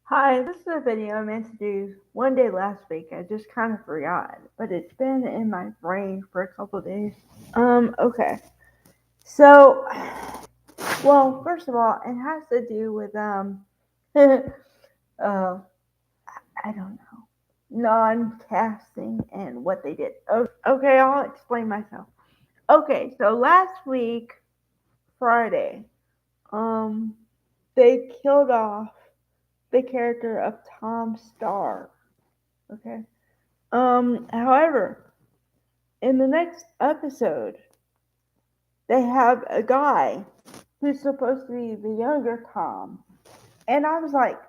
Hi, this is a video I meant to do one day last week. I just kind of forgot, but it's been in my brain for a couple days. Okay. So, well, first of all, it has to do with uh, I don't know, non-casting and what they did. Okay, I'll explain myself. Okay, so last week, Friday, um, they killed off the character of Tom Starr. Okay. However, in the next episode, they have a guy who's supposed to be the younger Tom. And I was like,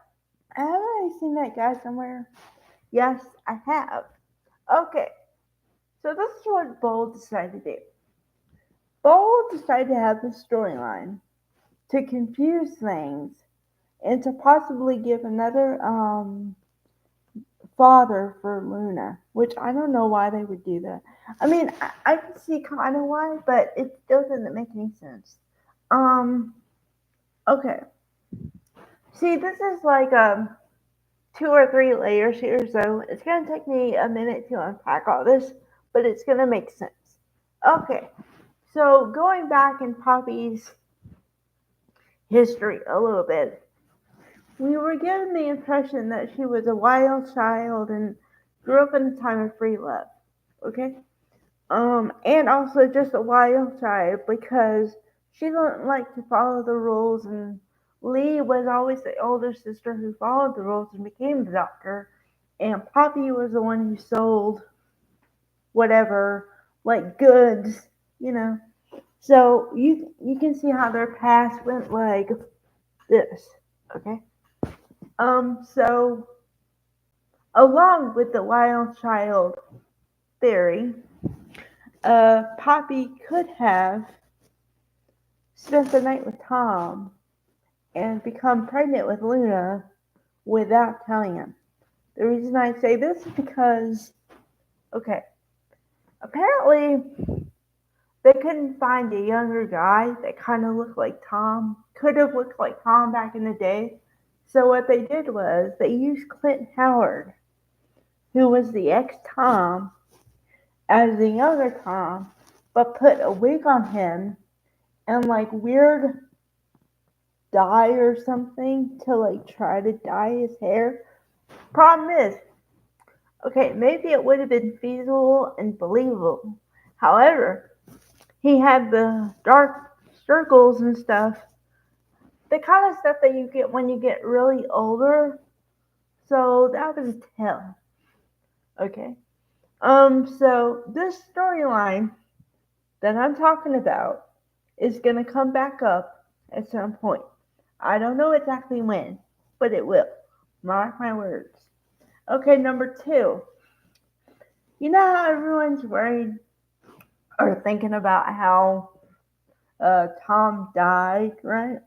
have I seen that guy somewhere? Yes, I have. Okay, so this is what Bold decided to do. Bold decided to have this storyline to confuse things and to possibly give another father for Luna, which I don't know why they would do that. I mean, I can see kind of why, but it still doesn't make any sense. Um, okay. See, this is like 2 or 3 layers here, so it's gonna take me a minute to unpack all this, but it's gonna make sense. Okay, so going back in Poppy's history a little bit, we were given the impression that she was a wild child and grew up in a time of free love. Okay, and also just a wild child because she didn't like to follow the rules, and Lee was always the older sister who followed the rules and became the doctor, and Poppy was the one who sold whatever, like goods, you know. So you can see how their past went like this, okay? So along with the wild child theory, Poppy could have spent the night with Tom and become pregnant with Luna without telling him. The reason I say this is because, okay, apparently they couldn't find a younger guy that kind of looked like Tom, could have looked like Tom back in the day. So what they did was they used Clint Howard, who was the ex Tom, as the younger Tom, but put a wig on him and like weird dye or something to like try to dye his hair. Problem is, okay, maybe it would have been feasible and believable. However, he had the dark circles and stuff, the kind of stuff that you get when you get really older. So that was a tell. Okay. So this storyline that I'm talking about is gonna come back up at some point. I don't know exactly when, but it will. Mark my words. Okay, number two. You know how everyone's worried or thinking about how Tom died, right?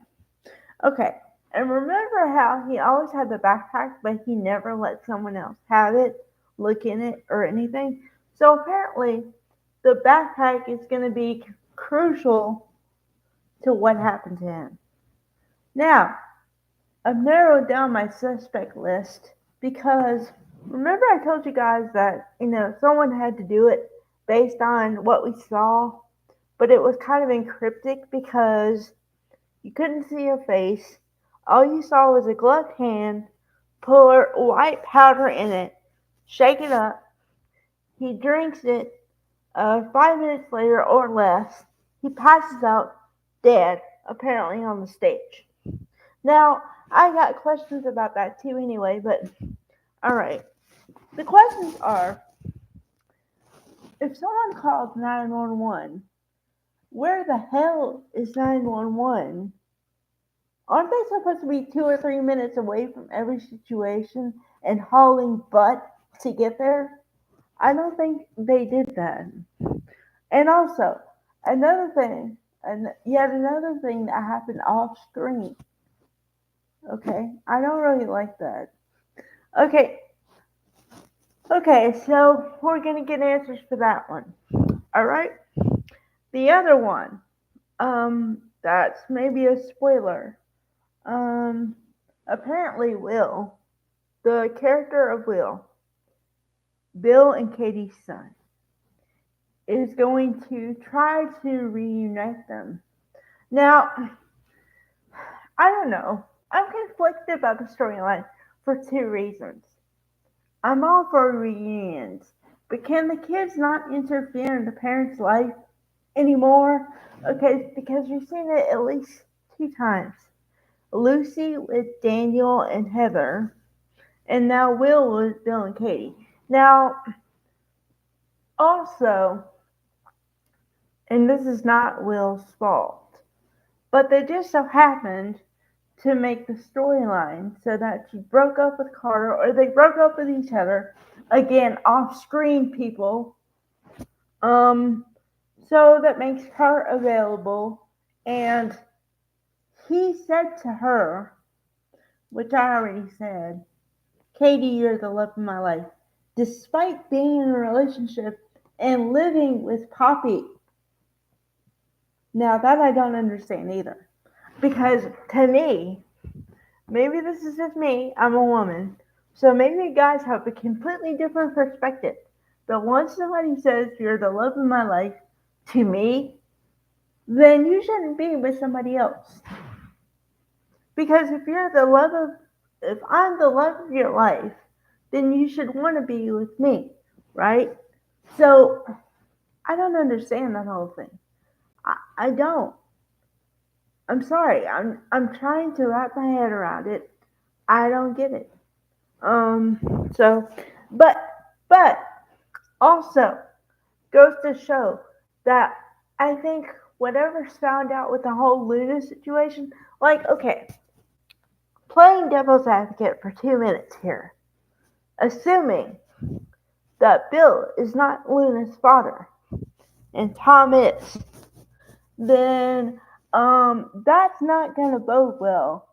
Okay. And remember how he always had the backpack, but he never let someone else have it, look in it, or anything? So apparently, the backpack is going to be crucial to what happened to him. Now, I've narrowed down my suspect list because remember I told you guys that, someone had to do it based on what we saw, but it was kind of encryptic because you couldn't see a face. All you saw was a gloved hand, pour white powder in it, shake it up. He drinks it. 5 minutes later or less, he passes out dead, apparently on the stage. Now, I got questions about that too anyway, but alright. The questions are, if someone calls 911, where the hell is 911? Aren't they supposed to be 2 or 3 minutes away from every situation and hauling butt to get there? I don't think they did that. And also, another thing, and yet another thing that happened off screen. Okay, I don't really like that. Okay, okay, so we're gonna get answers for that one. All right. The other one, that's maybe a spoiler. Um, apparently Will. the character of Will, Bill and Katie's son, is going to try to reunite them. Now, I don't know. I'm conflicted about the storyline for two reasons. I'm all for reunions, but can the kids not interfere in the parents' life anymore? Okay, because we've seen it at least two times. Lucy with Daniel and Heather, and now Will with Bill and Katie. Now, also, and this is not Will's fault, but they just so happened to make the storyline so that she broke up with Carter or they broke up with each other. Again, off screen people. Um, so that makes her available. And he said to her, which I already said, Katie, you're the love of my life. Despite being in a relationship and living with Poppy. Now that I don't understand either. Because to me, maybe this is just me, I'm a woman, so maybe guys have a completely different perspective. But once somebody says you're the love of my life to me, then you shouldn't be with somebody else. Because if I'm the love of your life, then you should want to be with me, right? So I don't understand that whole thing. I don't. I'm sorry. I'm trying to wrap my head around it. I don't get it. So, but, but also goes to show that I think whatever's found out with the whole Luna situation, like, okay, playing devil's advocate for 2 minutes here, assuming that Bill is not Luna's father and Tom is, then that's not going to bode well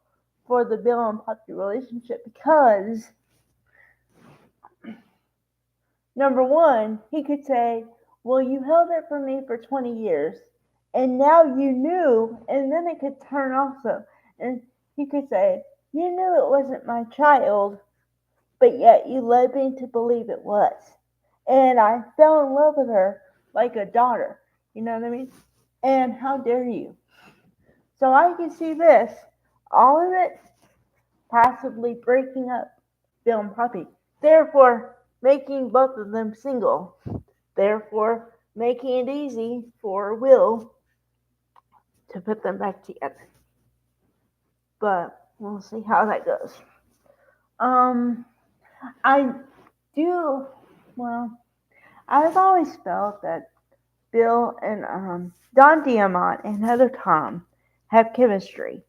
for the Bill and Puppy relationship because number one, he could say, well, you held it for me for 20 years, and now you knew, and then it could turn also. And he could say, you knew it wasn't my child, but yet you led me to believe it was. And I fell in love with her like a daughter. You know what I mean? And how dare you? So I can see this, all of it passively breaking up Bill and Puppy. Therefore, making both of them single. Therefore, making it easy for Will to put them back together. But we'll see how that goes. I do, well, I've always felt that Bill and Don Diamont and Heather Tom have chemistry.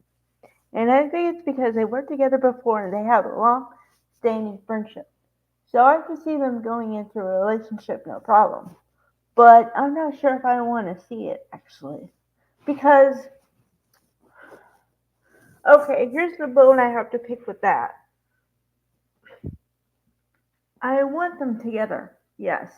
And I think it's because they worked together before and they have a long-standing friendship. So I can see them going into a relationship no problem. But I'm not sure if I want to see it, actually. Because, okay, here's the bone I have to pick with that. I want them together, yes.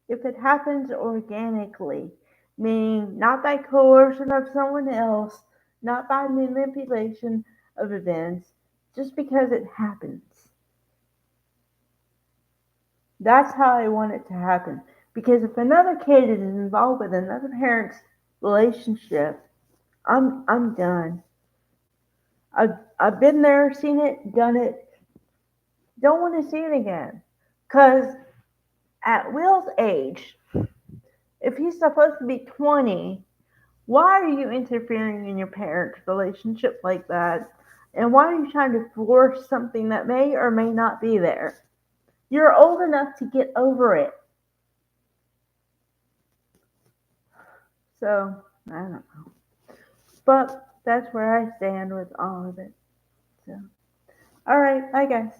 If it happens organically, meaning not by coercion of someone else, not by manipulation of events, just because it happens. That's how I want it to happen. Because if another kid is involved with another parent's relationship, I'm done. I've been there, seen it, done it. Don't want to see it again. Cause at Will's age, if he's supposed to be 20, why are you interfering in your parents' relationship like that? And why are you trying to force something that may or may not be there? You're old enough to get over it. So, I don't know. But that's where I stand with all of it. So, alright, bye guys.